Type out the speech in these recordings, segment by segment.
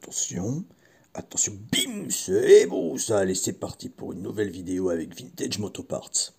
Attention, attention, bim, c'est beau ça. Allez, c'est parti pour une nouvelle vidéo avec Vintage Motoparts.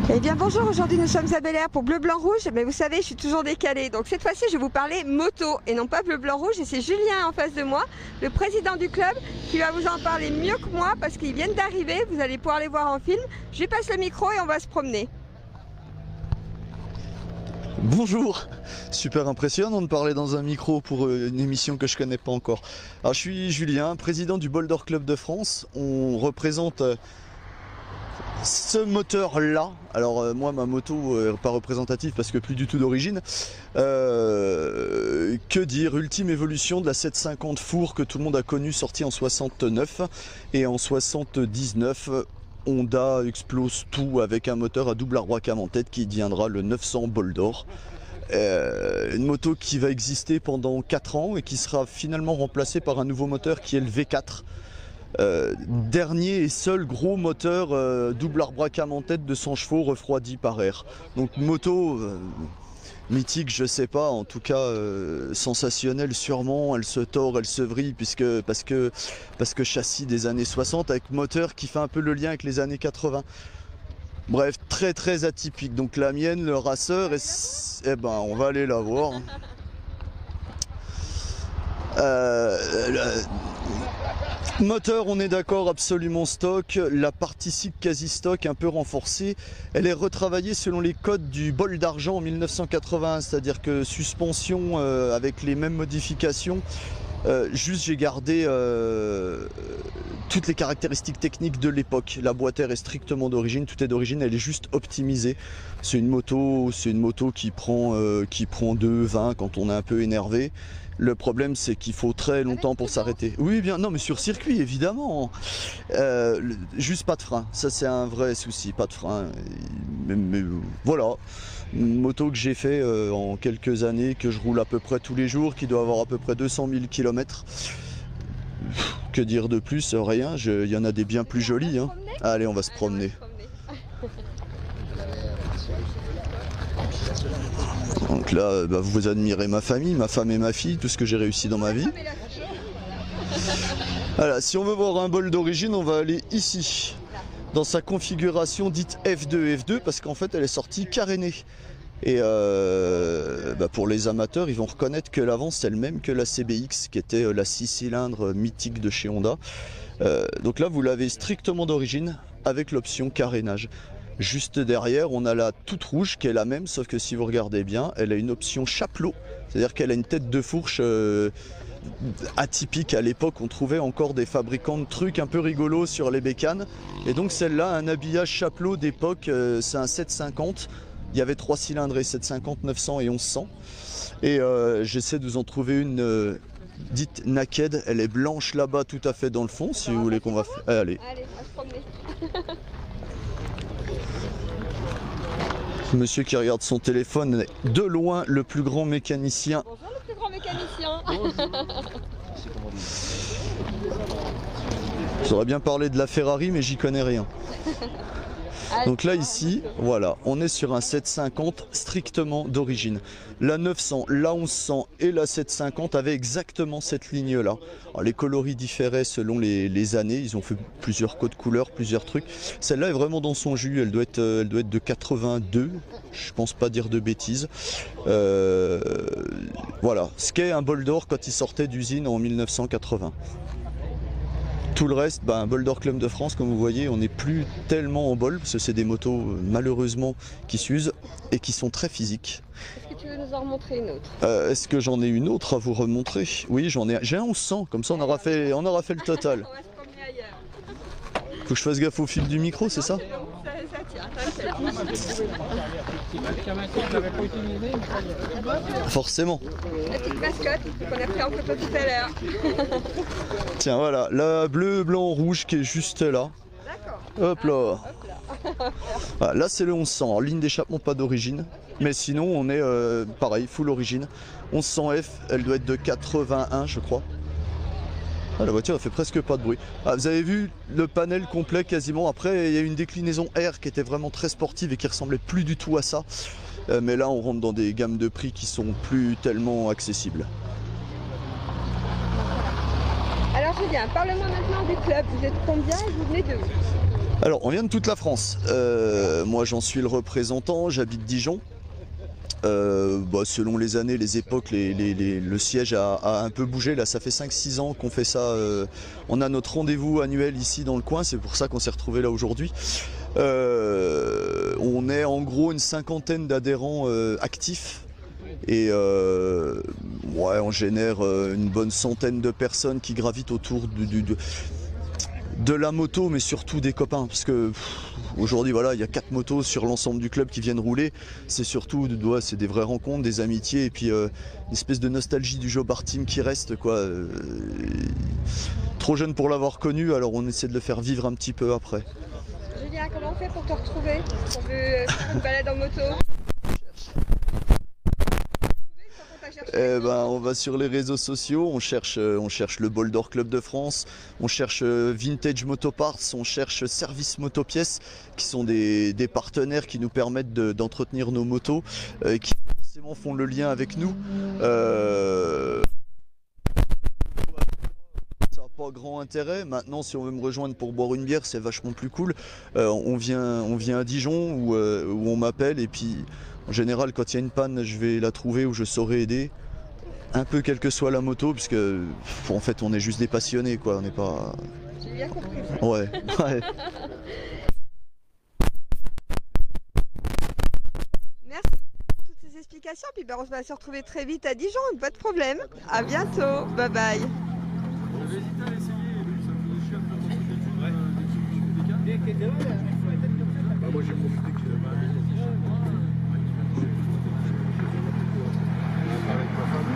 Eh bien bonjour, aujourd'hui nous sommes à Bel Air pour Bleu Blanc Rouge, mais vous savez je suis toujours décalée, donc cette fois-ci je vais vous parler moto et non pas Bleu Blanc Rouge, et c'est Julien en face de moi, le président du club, qui va vous en parler mieux que moi parce qu'ils viennent d'arriver, vous allez pouvoir les voir en film. Je lui passe le micro et on va se promener. Bonjour, super impressionnant de parler dans un micro pour une émission que je connais pas encore. Alors, je suis Julien, président du Boulder Club de France. On représente ce moteur là. Alors moi ma moto est pas représentative parce que plus du tout d'origine. Que dire, ultime évolution de la 750 four que tout le monde a connue, sortie en 69, et en 79 Honda explose tout avec un moteur à double arbre en tête qui deviendra le 900 Boulder. Une moto qui va exister pendant 4 ans et qui sera finalement remplacée par un nouveau moteur qui est le V4. Dernier et seul gros moteur double arbre en tête de 100 chevaux refroidi par air. Donc moto mythique, je sais pas, en tout cas sensationnelle sûrement. Elle se tord, elle se vrille parce que châssis des années 60 avec moteur qui fait un peu le lien avec les années 80. Bref, très très atypique. Donc la mienne, le Racer, eh ben on va aller la voir. Moteur, on est d'accord, absolument stock. La partie cycle quasi stock, un peu renforcée. Elle est retravaillée selon les codes du bol d'argent en 1981, c'est-à-dire que suspension avec les mêmes modifications. Juste j'ai gardé toutes les caractéristiques techniques de l'époque. La boîte air est strictement d'origine, tout est d'origine, elle est juste optimisée. C'est une moto qui prend 2,20 quand on est un peu énervé. Le problème, c'est qu'il faut très longtemps pour s'arrêter. Oui, bien, non, mais sur circuit, évidemment. Juste pas de frein. Ça, c'est un vrai souci. Pas de frein. Mais voilà. Une moto que j'ai fait en quelques années, que je roule à peu près tous les jours, qui doit avoir à peu près 200 000 km. Que dire de plus? Rien. Il y en a des bien plus jolies. Hein. Allez, on va se promener. Donc là, bah, vous admirez ma famille, ma femme et ma fille, tout ce que j'ai réussi dans ma vie. Voilà, si on veut voir un bol d'origine, on va aller ici, dans sa configuration dite F2, parce qu'en fait elle est sortie carénée. Et bah, pour les amateurs, ils vont reconnaître que l'avant c'est le même que la CBX, qui était la 6 cylindres mythique de chez Honda. Donc là, vous l'avez strictement d'origine, avec l'option carénage. Juste derrière, on a la toute rouge qui est la même, sauf que si vous regardez bien, elle a une option chapelot. C'est-à-dire qu'elle a une tête de fourche atypique. À l'époque, on trouvait encore des fabricants de trucs un peu rigolos sur les bécanes. Et donc celle-là, un habillage chapelot d'époque, c'est un 750. Il y avait 3 cylindres et 750, 900 et 1100. Et j'essaie de vous en trouver une dite naked. Elle est blanche là-bas, tout à fait dans le fond, si vous voulez qu'on va faire. Allez. Allez, on va se promener. Monsieur qui regarde son téléphone est de loin le plus grand mécanicien. Bonjour le plus grand mécanicien. J'aurais bien parlé de la Ferrari, mais j'y connais rien. Donc là ici, voilà, on est sur un 750 strictement d'origine. La 900, la 1100 et la 750 avaient exactement cette ligne-là. Les coloris différaient selon les années, ils ont fait plusieurs codes couleurs, plusieurs trucs. Celle-là est vraiment dans son jus, elle doit être de 82, je pense pas dire de bêtises. Voilà, ce qu'est un bol d'or quand il sortait d'usine en 1980. Tout le reste, un bol d'or Club de France, comme vous voyez, on n'est plus tellement en bol, parce que c'est des motos malheureusement qui s'usent et qui sont très physiques. Est-ce que tu veux nous en remontrer une autre? Est-ce que j'en ai une autre à vous remontrer? Oui, j'en ai. J'ai un 1100, comme ça on aura fait le total. On va se promener ailleurs. Faut que je fasse gaffe au fil du micro, c'est ça? Ça tient, Forcément. la petite mascotte qu'on a pris en photo tout à l'heure. Tiens, voilà, la bleu, blanc, rouge qui est juste là. D'accord. Hop là. Voilà, là c'est le 1100, alors, ligne d'échappement pas d'origine, mais sinon on est pareil, full origine. 1100F, elle doit être de 81 je crois. Ah, la voiture elle fait presque pas de bruit. Ah, vous avez vu le panel complet quasiment. Après il y a une déclinaison R qui était vraiment très sportive et qui ressemblait plus du tout à ça. Mais là on rentre dans des gammes de prix qui sont plus tellement accessibles. Alors Julien, parle-moi maintenant du club. Vous êtes combien et vous venez de où? Alors on vient de toute la France. Moi j'en suis le représentant, j'habite Dijon. Selon les années, les époques, le siège a un peu bougé. Là, ça fait 5-6 ans qu'on fait ça. On a notre rendez-vous annuel ici dans le coin. C'est pour ça qu'on s'est retrouvé là aujourd'hui. On est en gros une cinquantaine d'adhérents actifs. Et on génère une bonne centaine de personnes qui gravitent autour de la moto, mais surtout des copains, parce que aujourd'hui voilà, il y a 4 motos sur l'ensemble du club qui viennent rouler. C'est surtout c'est des vraies rencontres, des amitiés, et puis une espèce de nostalgie du Joe Bar Team qui reste quoi. Trop jeune pour l'avoir connu, alors on essaie de le faire vivre un petit peu après. Julien, comment on fait pour te retrouver? On veut faire une balade en moto? On va sur les réseaux sociaux, on cherche le Bol d'Or Club de France, on cherche Vintage Motoparts, on cherche Service Motopièces, qui sont des partenaires qui nous permettent d'entretenir nos motos, qui forcément font le lien avec nous. Ça n'a pas grand intérêt. Maintenant, si on veut me rejoindre pour boire une bière, c'est vachement plus cool. On vient à Dijon où on m'appelle, et puis en général, quand il y a une panne, je vais la trouver ou je saurai aider. Un peu quelle que soit la moto, puisque en fait on est juste des passionnés quoi, on n'est pas... J'ai bien compris. Ouais. Merci pour toutes ces explications, puis on va se retrouver très vite à Dijon, pas de problème. À bientôt, bye bye. J'avais hésité à l'essayer, ça me faisait chier un peu des bécanes. Moi j'ai profité que j'avais ma maison. Avec ma femme,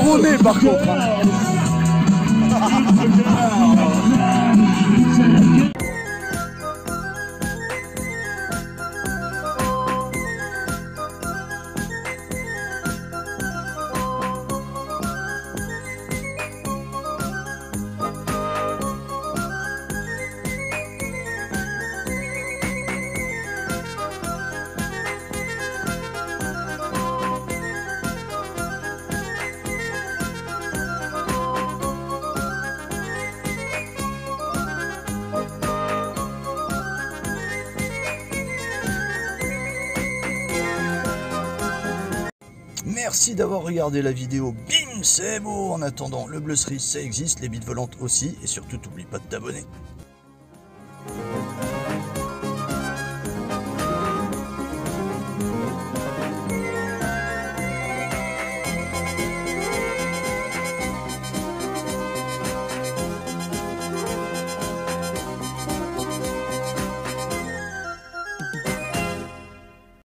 gros nez par contre. Hein. Merci d'avoir regardé la vidéo. Bim, c'est beau. En attendant, le bleu cerise, ça existe, les bites volantes aussi. Et surtout, n'oublie pas de t'abonner.